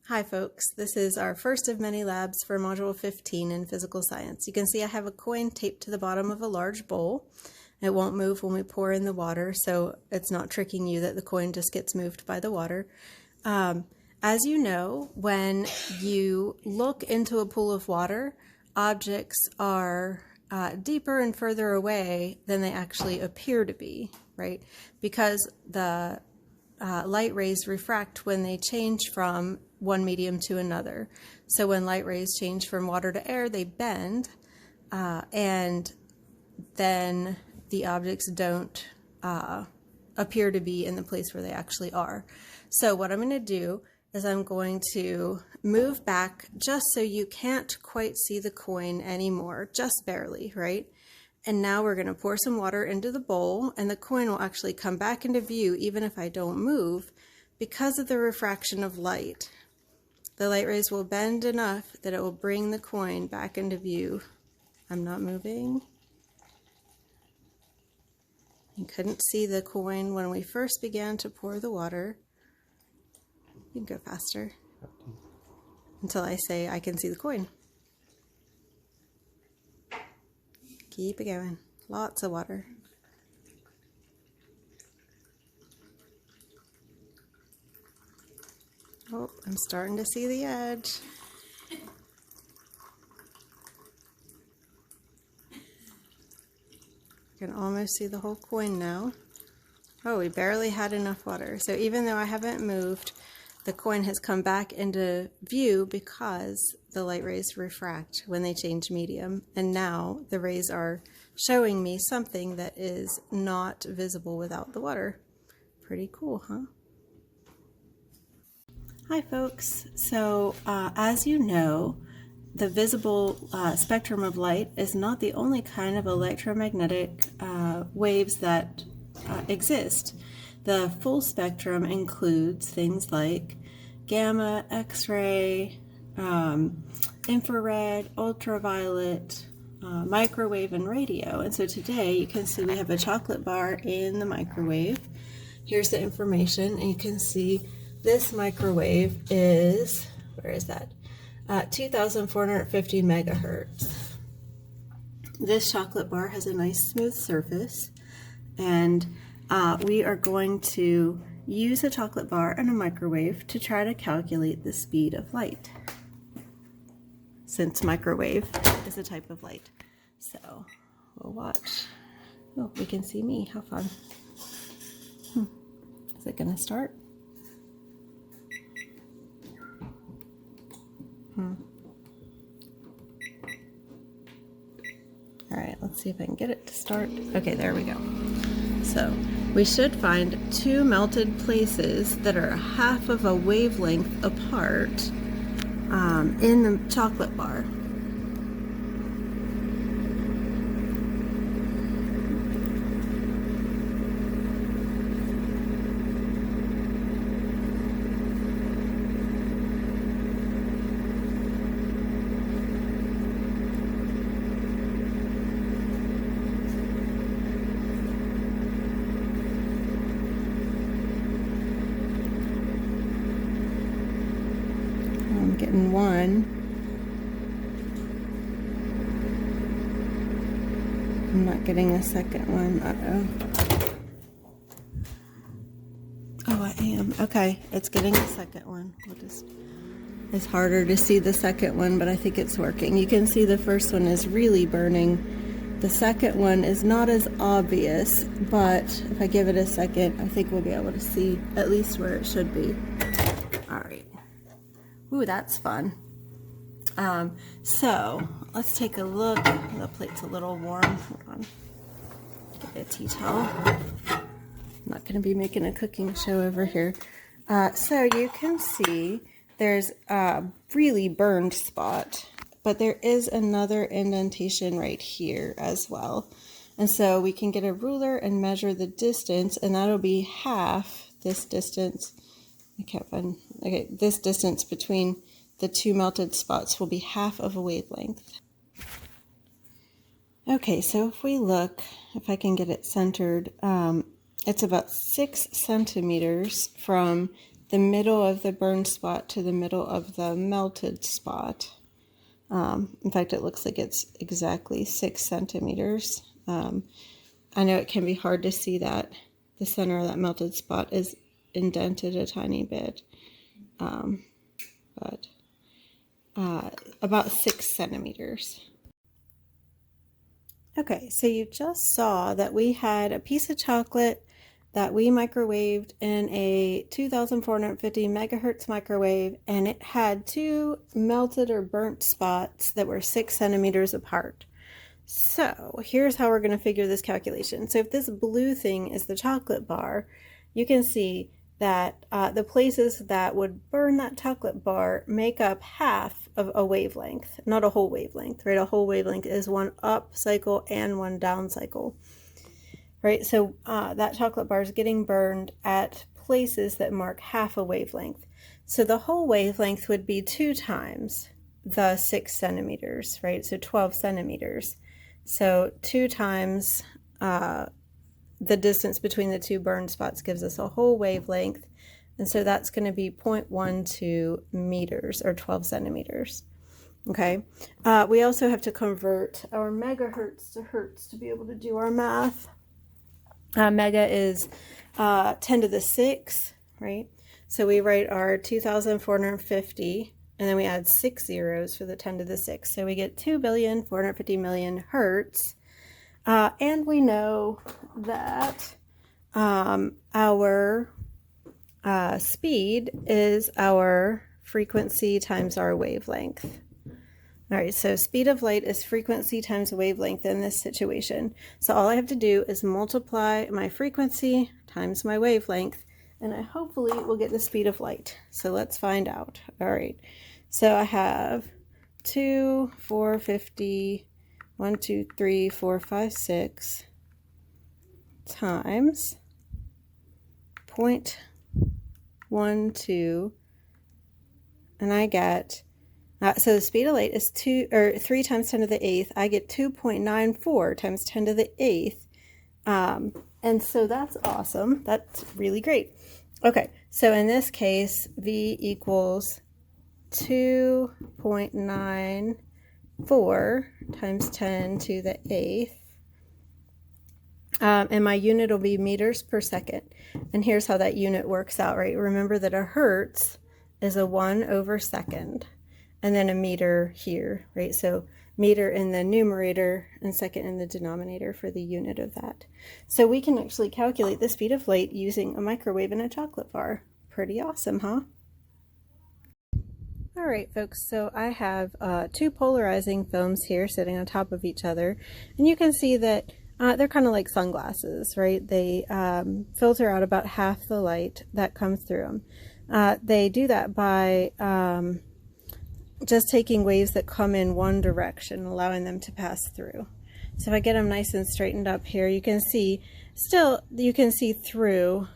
Hi folks, this is our first of many labs for Module 15 in Physical Science. You can see I have a coin taped to the bottom of a large bowl. It won't move when we pour in the water, so it's not tricking you that the coin just gets moved by the water. As you know, when you look into a pool of water, objects are deeper and further away than they actually appear to be, right? Because the light rays refract when they change from one medium to another. So when light rays change from water to air, they bend, and then the objects don't appear to be in the place where they actually are. So what I'm going to do is I'm going to move back just so you can't quite see the coin anymore, just barely, right? And now we're going to pour some water into the bowl, and the coin will actually come back into view even if I don't move because of the refraction of light. The light rays will bend enough that it will bring the coin back into view. I'm not moving. You couldn't see the coin when we first began to pour the water. You can go faster until I say I can see the coin. Keep it going. Lots of water. Oh, I'm starting to see the edge. You can almost see the whole coin now. Oh, we barely had enough water. So even though I haven't moved, the coin has come back into view because the light rays refract when they change medium. And now the rays are showing me something that is not visible without the water. Pretty cool, huh? Hi folks. So as you know, the visible spectrum of light is not the only kind of electromagnetic waves that exist. The full spectrum includes things like gamma, X-ray, infrared, ultraviolet, microwave, and radio. And so today you can see we have a chocolate bar in the microwave. Here's the information, and you can see this microwave is, where is that? 2,450 megahertz. This chocolate bar has a nice smooth surface, and we are going to use a chocolate bar and a microwave to try to calculate the speed of light, since microwave is a type of light. So we'll watch. Oh, we can see me. How fun. Is it going to start? All right, let's see if I can get it to start. Okay, there we go. So we should find two melted places that are half of a wavelength apart in the chocolate bar. I'm getting one. I'm not getting a second one. Oh, I am. Okay, it's getting a second one. It's harder to see the second one, but I think it's working. You can see the first one is really burning. The second one is not as obvious, but if I give it a second, I think we'll be able to see at least where it should be. All right. Ooh, that's fun. So let's take a look. The plate's a little warm. Hold on. Get a tea towel. I'm not going to be making a cooking show over here. So you can see there's a really burned spot, but there is another indentation right here as well. And so we can get a ruler and measure the distance, and that'll be half this distance. I can't find, okay, this distance between the two melted spots will be half of a wavelength. Okay, so if we look, if I can get it centered, it's about 6 centimeters from the middle of the burned spot to the middle of the melted spot. In fact, it looks like it's exactly 6 centimeters. I know it can be hard to see that the center of that melted spot is indented a tiny bit, but about 6 centimeters. Okay, so you just saw that we had a piece of chocolate that we microwaved in a 2450 megahertz microwave, and it had 2 melted or burnt spots that were 6 centimeters apart. So here's how we're going to figure this calculation. So if this blue thing is the chocolate bar, you can see that the places that would burn that chocolate bar make up half of a wavelength, not a whole wavelength, right? A whole wavelength is one up cycle and one down cycle, right? So that chocolate bar is getting burned at places that mark half a wavelength. So the whole wavelength would be 2 times the 6 centimeters, right? So 12 centimeters. So 2 times the distance between the 2 burn spots gives us a whole wavelength. And so that's going to be 0.12 meters or 12 centimeters. Okay. We also have to convert our megahertz to hertz to be able to do our math. Mega is 10 to the 6, right? So we write our 2,450 and then we add 6 zeros for the 10 to the 6. So we get 2,450,000,000 hertz. And we know that our speed is our frequency times our wavelength. All right, so speed of light is frequency times wavelength in this situation. So all I have to do is multiply my frequency times my wavelength, and I hopefully will get the speed of light. So let's find out. All right, so I have 2, 4, 50, 1, 2, 3, 4, 5, 6 times 0.12, and I get, so the speed of light is 3 times 10 to the 8th. I get 2.94 times 10 to the 8th, and so that's awesome. That's really great. Okay, so in this case, V equals 2.94 times 10 to the 8th. And my unit will be meters per second. And here's how that unit works out, right? Remember that a hertz is a 1 over second, and then a meter here, right? So meter in the numerator and second in the denominator for the unit of that. So we can actually calculate the speed of light using a microwave and a chocolate bar. Pretty awesome, huh? All right, folks, so I have 2 polarizing films here sitting on top of each other, and you can see that they're kind of like sunglasses, right? They filter out about half the light that comes through them. They do that by just taking waves that come in one direction, allowing them to pass through. So if I get them nice and straightened up here, you can see, you can see through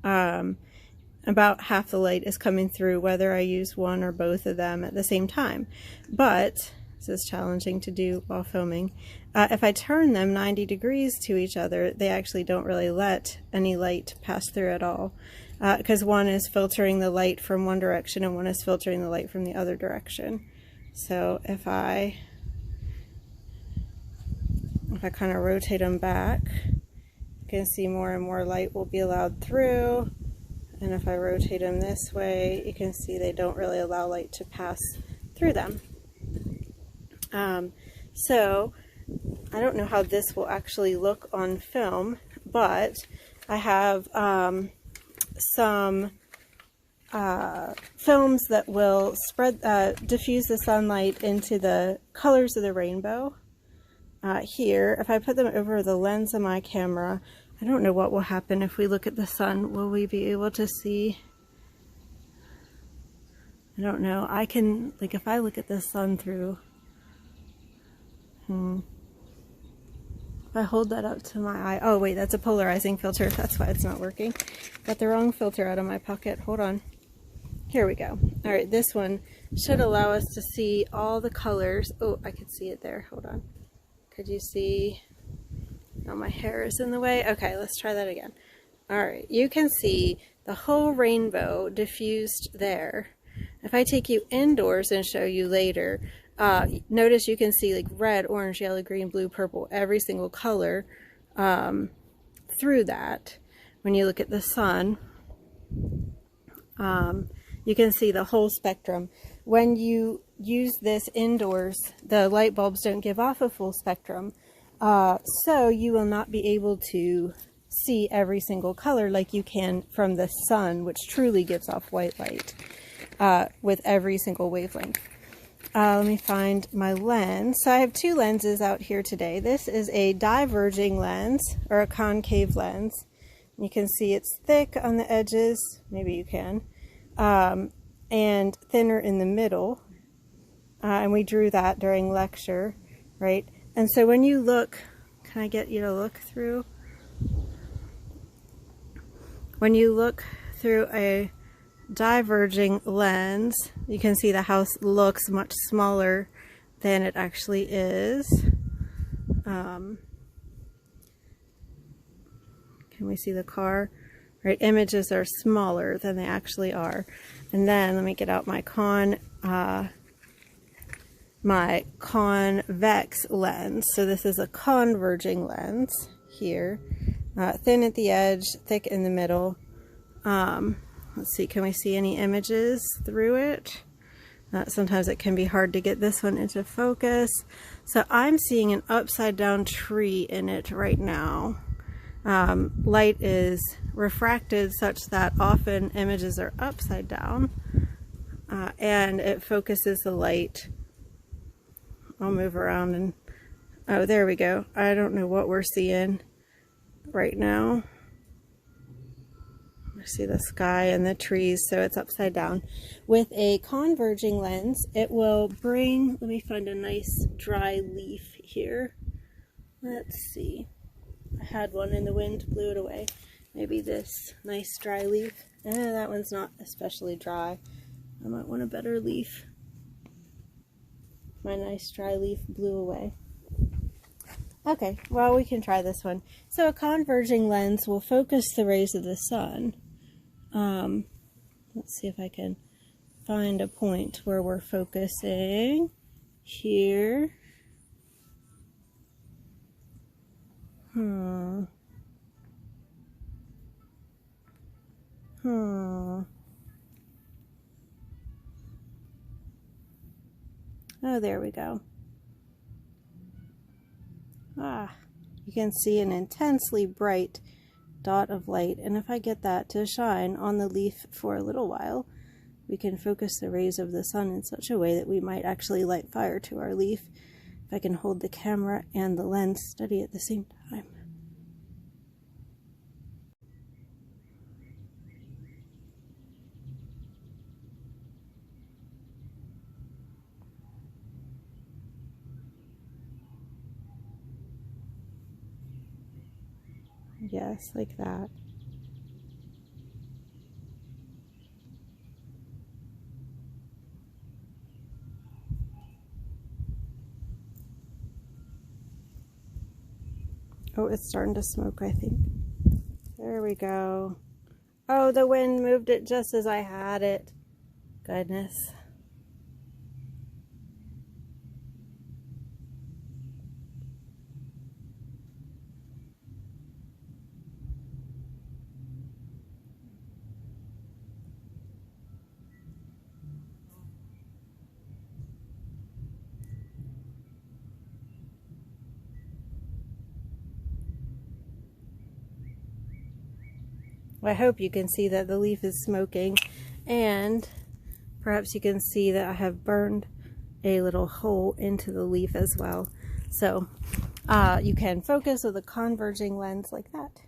about half the light is coming through, whether I use one or both of them at the same time. But this is challenging to do while filming. If I turn them 90 degrees to each other, they actually don't really let any light pass through at all, because one is filtering the light from one direction and one is filtering the light from the other direction. So if I kind of rotate them back, you can see more and more light will be allowed through. And if I rotate them this way, you can see they don't really allow light to pass through them. So I don't know how this will actually look on film, but I have some films that will diffuse the sunlight into the colors of the rainbow. Here, if I put them over the lens of my camera, I don't know what will happen if we look at the sun. Will we be able to see? I don't know. I can, like, if I look at the sun through, if I hold that up to my eye, oh wait, that's a polarizing filter. That's why it's not working. Got the wrong filter out of my pocket. Hold on. Here we go. All right, this one should allow us to see all the colors. Oh, I could see it there. Hold on. Could you see? Oh, my hair is in the way. Okay, let's try that again. All right, you can see the whole rainbow diffused there. If I take you indoors and show you later, notice you can see like red, orange, yellow, green, blue, purple, every single color through that. When you look at the sun, you can see the whole spectrum. When you use this indoors, the light bulbs don't give off a full spectrum, so you will not be able to see every single color like you can from the sun, which truly gives off white light with every single wavelength. Let me find my lens. So I have two lenses out here today. This is a diverging lens, or a concave lens. You can see it's thick on the edges, maybe you can, and thinner in the middle. And we drew that during lecture, right? And so when you look, can I get you to look through? When you look through a diverging lens, you can see the house looks much smaller than it actually is. Can we see the car? Right, images are smaller than they actually are. And then let me get out my convex lens. So this is a converging lens here. Thin at the edge, thick in the middle. Let's see, can we see any images through it? Sometimes it can be hard to get this one into focus. So I'm seeing an upside down tree in it right now. Light is refracted such that often images are upside down, and it focuses the light. I'll move around and, oh, there we go. I don't know what we're seeing right now. I see the sky and the trees, so it's upside down. With a converging lens, it will bring, let me find a nice dry leaf here. Let's see. I had one and the wind blew it away. Maybe this nice dry leaf. That one's not especially dry. I might want a better leaf. My nice dry leaf blew away. Okay, well, we can try this one. So a converging lens will focus the rays of the sun. Let's see if I can find a point where we're focusing. Here. Oh, there we go. You can see an intensely bright dot of light, and if I get that to shine on the leaf for a little while, we can focus the rays of the sun in such a way that we might actually light fire to our leaf if I can hold the camera and the lens steady at the same time. Yes, like that. Oh, it's starting to smoke, I think. There we go. Oh, the wind moved it just as I had it. Goodness. Well, I hope you can see that the leaf is smoking, and perhaps you can see that I have burned a little hole into the leaf as well. So you can focus with a converging lens like that.